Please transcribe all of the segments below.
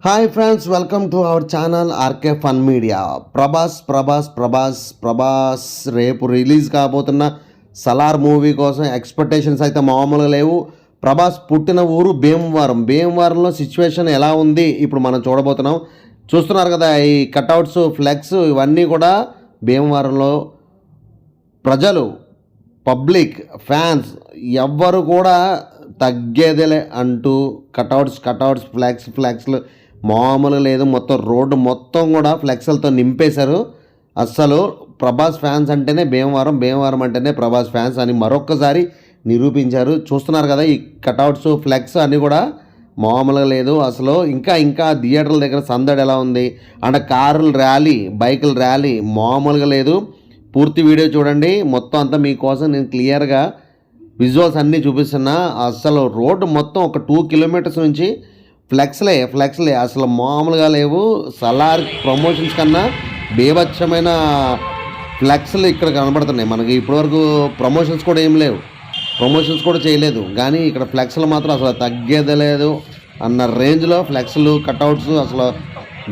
Hi friends, welcome to our channel RK fun media. Prabhas రేపు release కాబోతున్న Salaar movie కోసం expectations అయితే మామూలుగా లేవు. ప్రభాస్ పుట్టిన ఊరు భీమవరంలో సిచ్యువేషన్ ఎలా ఉంది ఇప్పుడు మనం చూడబోతున్నాం. చూస్తున్నారు కదా, ఈ కట్అవుట్స్, ఫ్లెక్స్ ఇవన్నీ కూడా భీమవరంలో ప్రజలు, పబ్లిక్, ఫ్యాన్స్ ఎవ్వరు కూడా తగ్గేదేలే అంటూ కట్అవుట్స్ ఫ్లెక్స్లు మామూలుగా లేదు. మొత్తం రోడ్డు మొత్తం కూడా ఫ్లెక్స్లతో నింపేశారు. అస్సలు ప్రభాస్ ఫ్యాన్స్ అంటేనే భీమవరం అంటేనే ప్రభాస్ ఫ్యాన్స్ అని మరొక్కసారి నిరూపించారు. చూస్తున్నారు కదా, ఈ కట్అవుట్స్, ఫ్లెక్స్ అన్నీ కూడా మామూలుగా లేదు. అసలు ఇంకా థియేటర్ల దగ్గర సందడి ఎలా ఉంది అంటే కారుల ర్యాలీ, బైకుల ర్యాలీ మామూలుగా లేదు. పూర్తి వీడియో చూడండి, మొత్తం అంతా మీకోసం నేను క్లియర్గా విజువల్స్ అన్నీ చూపిస్తున్నా. అసలు రోడ్డు మొత్తం ఒక 2 కిలోమీటర్స్ నుంచి ఫ్లెక్స్లే అసలు మామూలుగా లేవు. సలార్ ప్రమోషన్స్ కన్నా బీభత్సమైన ఫ్లెక్స్లు ఇక్కడ కనబడుతున్నాయి మనకి. ఇప్పటివరకు ప్రమోషన్స్ కూడా చేయలేదు, కానీ ఇక్కడ ఫ్లెక్స్లు మాత్రం అసలు తగ్గేదే లేదు అన్న రేంజ్లో ఫ్లెక్స్లు, కట్అవుట్స్ అసలు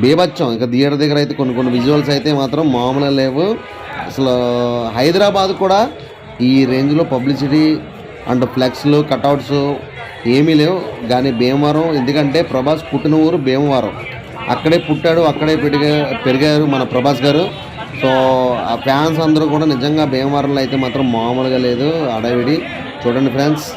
బీభత్సం. ఇక థియేటర్ దగ్గర అయితే కొన్ని విజువల్స్ అయితే మాత్రం మామూలుగా లేవు. అసలు హైదరాబాద్ కూడా ఈ రేంజ్లో పబ్లిసిటీ అండ్ ఫ్లెక్స్లు, కట్అవుట్స్ ఏమీ లేవు. కానీ భీమవరం, ఎందుకంటే ప్రభాస్ పుట్టిన ఊరు భీమవరం, అక్కడే పుట్టాడు, అక్కడే పెరిగారు మన ప్రభాస్ గారు. సో ఆ ఫ్యాన్స్ అందరూ కూడా నిజంగా భీమవరంలో అయితే మాత్రం మామూలుగా లేదు, అడవిడి. చూడండి ఫ్రెండ్స్.